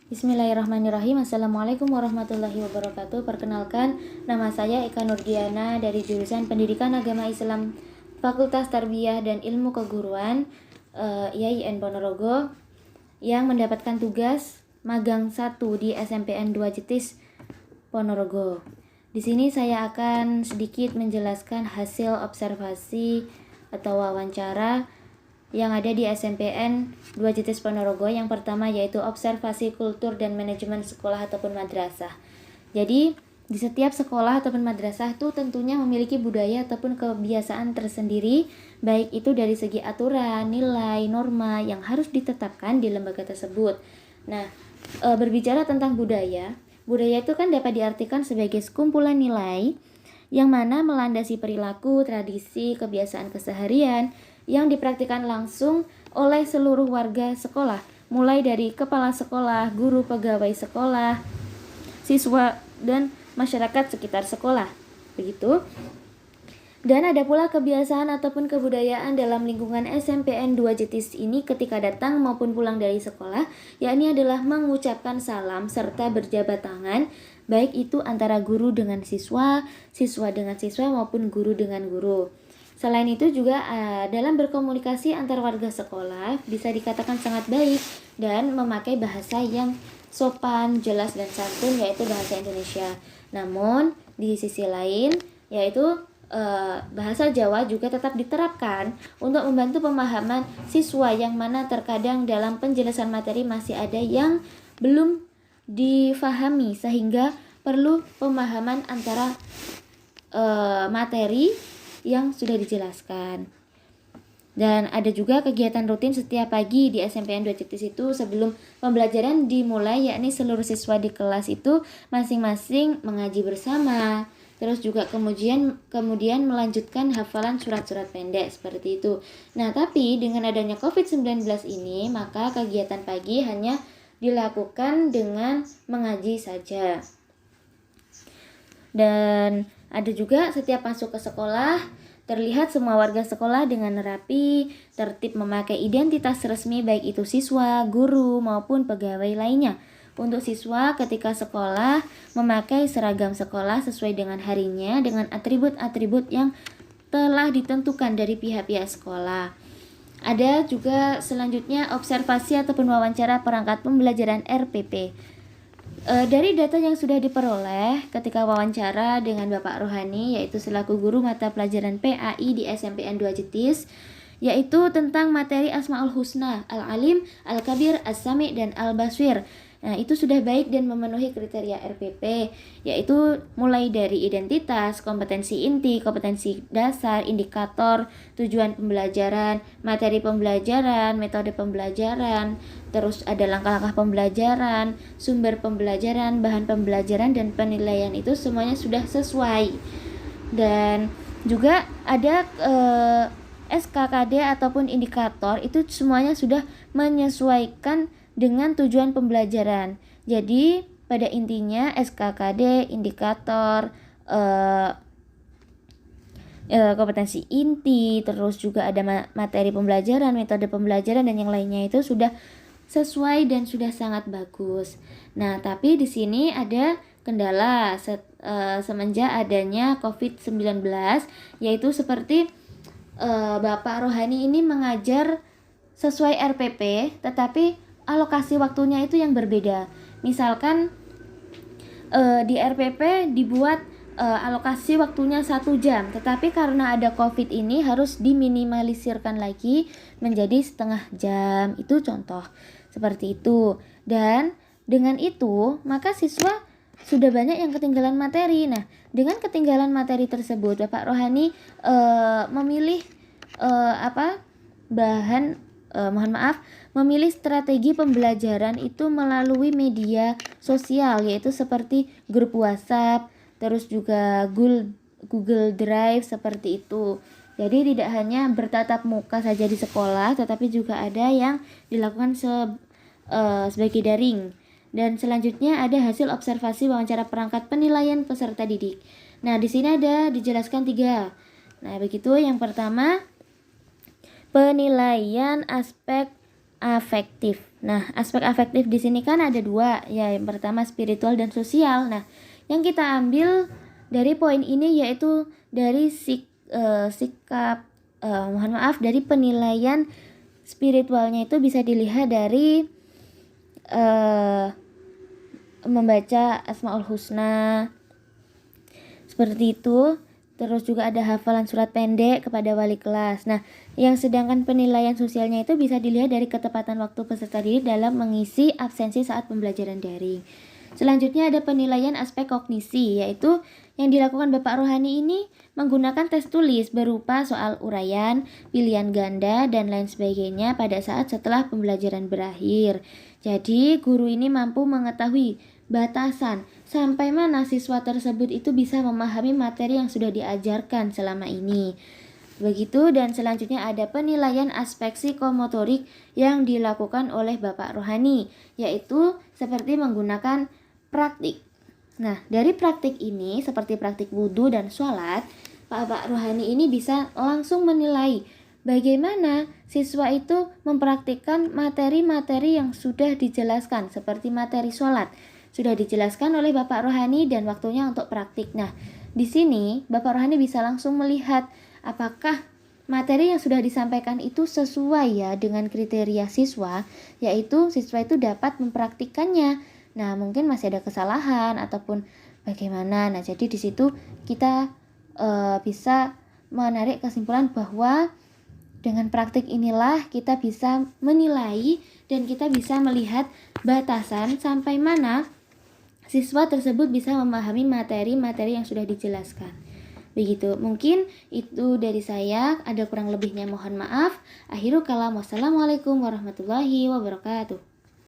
Bismillahirrahmanirrahim. Assalamualaikum warahmatullahi wabarakatuh. Perkenalkan, nama saya Eka Nurdiana dari jurusan Pendidikan Agama Islam Fakultas Tarbiyah dan Ilmu Keguruan IAIN Ponorogo yang mendapatkan tugas magang 1 di SMPN 2 Jetis Ponorogo. Di sini saya akan sedikit menjelaskan hasil observasi atau wawancara yang ada di SMPN 2 Jetis Ponorogo. Yang pertama yaitu observasi kultur dan manajemen sekolah ataupun madrasah. Jadi di setiap sekolah ataupun madrasah itu tentunya memiliki budaya ataupun kebiasaan tersendiri, baik itu dari segi aturan, nilai, norma yang harus ditetapkan di lembaga tersebut. Nah, berbicara tentang budaya itu kan dapat diartikan sebagai sekumpulan nilai yang mana melandasi perilaku, tradisi, kebiasaan keseharian yang dipraktikkan langsung oleh seluruh warga sekolah, mulai dari kepala sekolah, guru, pegawai sekolah, siswa, dan masyarakat sekitar sekolah. Begitu. Dan ada pula kebiasaan ataupun kebudayaan dalam lingkungan SMPN 2 Jetis ini ketika datang maupun pulang dari sekolah, yakni adalah mengucapkan salam serta berjabat tangan, baik itu antara guru dengan siswa, siswa dengan siswa maupun guru dengan guru. Selain itu juga dalam berkomunikasi antar warga sekolah bisa dikatakan sangat baik dan memakai bahasa yang sopan, jelas, dan santun, yaitu bahasa Indonesia. Namun di sisi lain yaitu bahasa Jawa juga tetap diterapkan untuk membantu pemahaman siswa, yang mana terkadang dalam penjelasan materi masih ada yang belum difahami sehingga perlu pemahaman antara materi yang sudah dijelaskan. Dan ada juga kegiatan rutin setiap pagi di SMPN 2 Jetis itu sebelum pembelajaran dimulai, yakni seluruh siswa di kelas itu masing-masing mengaji bersama. Terus juga kemudian melanjutkan hafalan surat-surat pendek seperti itu. Nah, tapi dengan adanya COVID-19 ini, maka kegiatan pagi hanya dilakukan dengan mengaji saja. Dan ada juga setiap masuk ke sekolah, terlihat semua warga sekolah dengan rapi, tertib memakai identitas resmi baik itu siswa, guru, maupun pegawai lainnya. Untuk siswa ketika sekolah memakai seragam sekolah sesuai dengan harinya dengan atribut-atribut yang telah ditentukan dari pihak-pihak sekolah. Ada juga selanjutnya observasi ataupun wawancara perangkat pembelajaran RPP. Dari data yang sudah diperoleh ketika wawancara dengan Bapak Rohani, yaitu selaku guru mata pelajaran PAI di SMPN 2 Jetis, yaitu tentang materi Asmaul Husna, Al-Alim, Al-Kabir, As-Sami, dan Al-Baswir. Nah, itu sudah baik dan memenuhi kriteria RPP, yaitu mulai dari identitas, kompetensi inti, kompetensi dasar, indikator, tujuan pembelajaran, materi pembelajaran, metode pembelajaran, terus ada langkah-langkah pembelajaran, sumber pembelajaran, bahan pembelajaran, dan penilaian itu semuanya sudah sesuai. Dan juga ada SKKD ataupun indikator itu semuanya sudah menyesuaikan dengan tujuan pembelajaran. Jadi pada intinya SKKD, indikator, kompetensi inti, terus juga ada materi pembelajaran, metode pembelajaran, dan yang lainnya itu sudah sesuai dan sudah sangat bagus. Nah, tapi di sini ada kendala semenjak adanya COVID-19, yaitu seperti Bapak Rohani ini mengajar sesuai RPP, tetapi alokasi waktunya itu yang berbeda. Misalkan di RPP dibuat alokasi waktunya 1 jam, tetapi karena ada COVID ini harus diminimalisirkan lagi menjadi setengah jam. Itu contoh seperti itu. Dan dengan itu maka siswa sudah banyak yang ketinggalan materi. Nah, dengan ketinggalan materi tersebut Bapak Rohani memilih memilih strategi pembelajaran itu melalui media sosial, yaitu seperti grup WhatsApp, terus juga Google Drive seperti itu. Jadi tidak hanya bertatap muka saja di sekolah, tetapi juga ada yang dilakukan sebagai daring. Dan selanjutnya ada hasil observasi wawancara perangkat penilaian peserta didik. Nah, di sini ada dijelaskan 3. Nah, begitu. Yang pertama, penilaian aspek afektif. Nah, aspek afektif di sini kan ada dua, ya. Yang pertama spiritual dan sosial. Nah, yang kita ambil dari poin ini yaitu dari sikap dari penilaian spiritualnya itu bisa dilihat dari membaca Asmaul Husna seperti itu. Terus juga ada hafalan surat pendek kepada wali kelas. Nah, yang sedangkan penilaian sosialnya itu bisa dilihat dari ketepatan waktu peserta didik dalam mengisi absensi saat pembelajaran daring. Selanjutnya ada penilaian aspek kognisi, yaitu yang dilakukan Bapak Rohani ini menggunakan tes tulis berupa soal uraian, pilihan ganda, dan lain sebagainya pada saat setelah pembelajaran berakhir. Jadi, guru ini mampu mengetahui batasan sampai mana siswa tersebut itu bisa memahami materi yang sudah diajarkan selama ini. Begitu, dan selanjutnya ada penilaian aspek psikomotorik yang dilakukan oleh Bapak Rohani, yaitu seperti menggunakan praktik. Nah, dari praktik ini seperti praktik wudhu dan sholat, Bapak Rohani ini bisa langsung menilai bagaimana siswa itu mempraktikkan materi-materi yang sudah dijelaskan, seperti materi sholat. Sudah dijelaskan oleh Bapak Rohani dan waktunya untuk praktik. Nah, di sini Bapak Rohani bisa langsung melihat apakah materi yang sudah disampaikan itu sesuai ya dengan kriteria siswa, yaitu siswa itu dapat mempraktikkannya. Nah, mungkin masih ada kesalahan ataupun bagaimana. Nah, jadi di situ kita bisa menarik kesimpulan bahwa dengan praktik inilah kita bisa menilai dan kita bisa melihat batasan sampai mana siswa tersebut bisa memahami materi-materi yang sudah dijelaskan. Begitu, mungkin itu dari saya. Ada kurang lebihnya mohon maaf. Akhirul kalam, wassalamualaikum warahmatullahi wabarakatuh.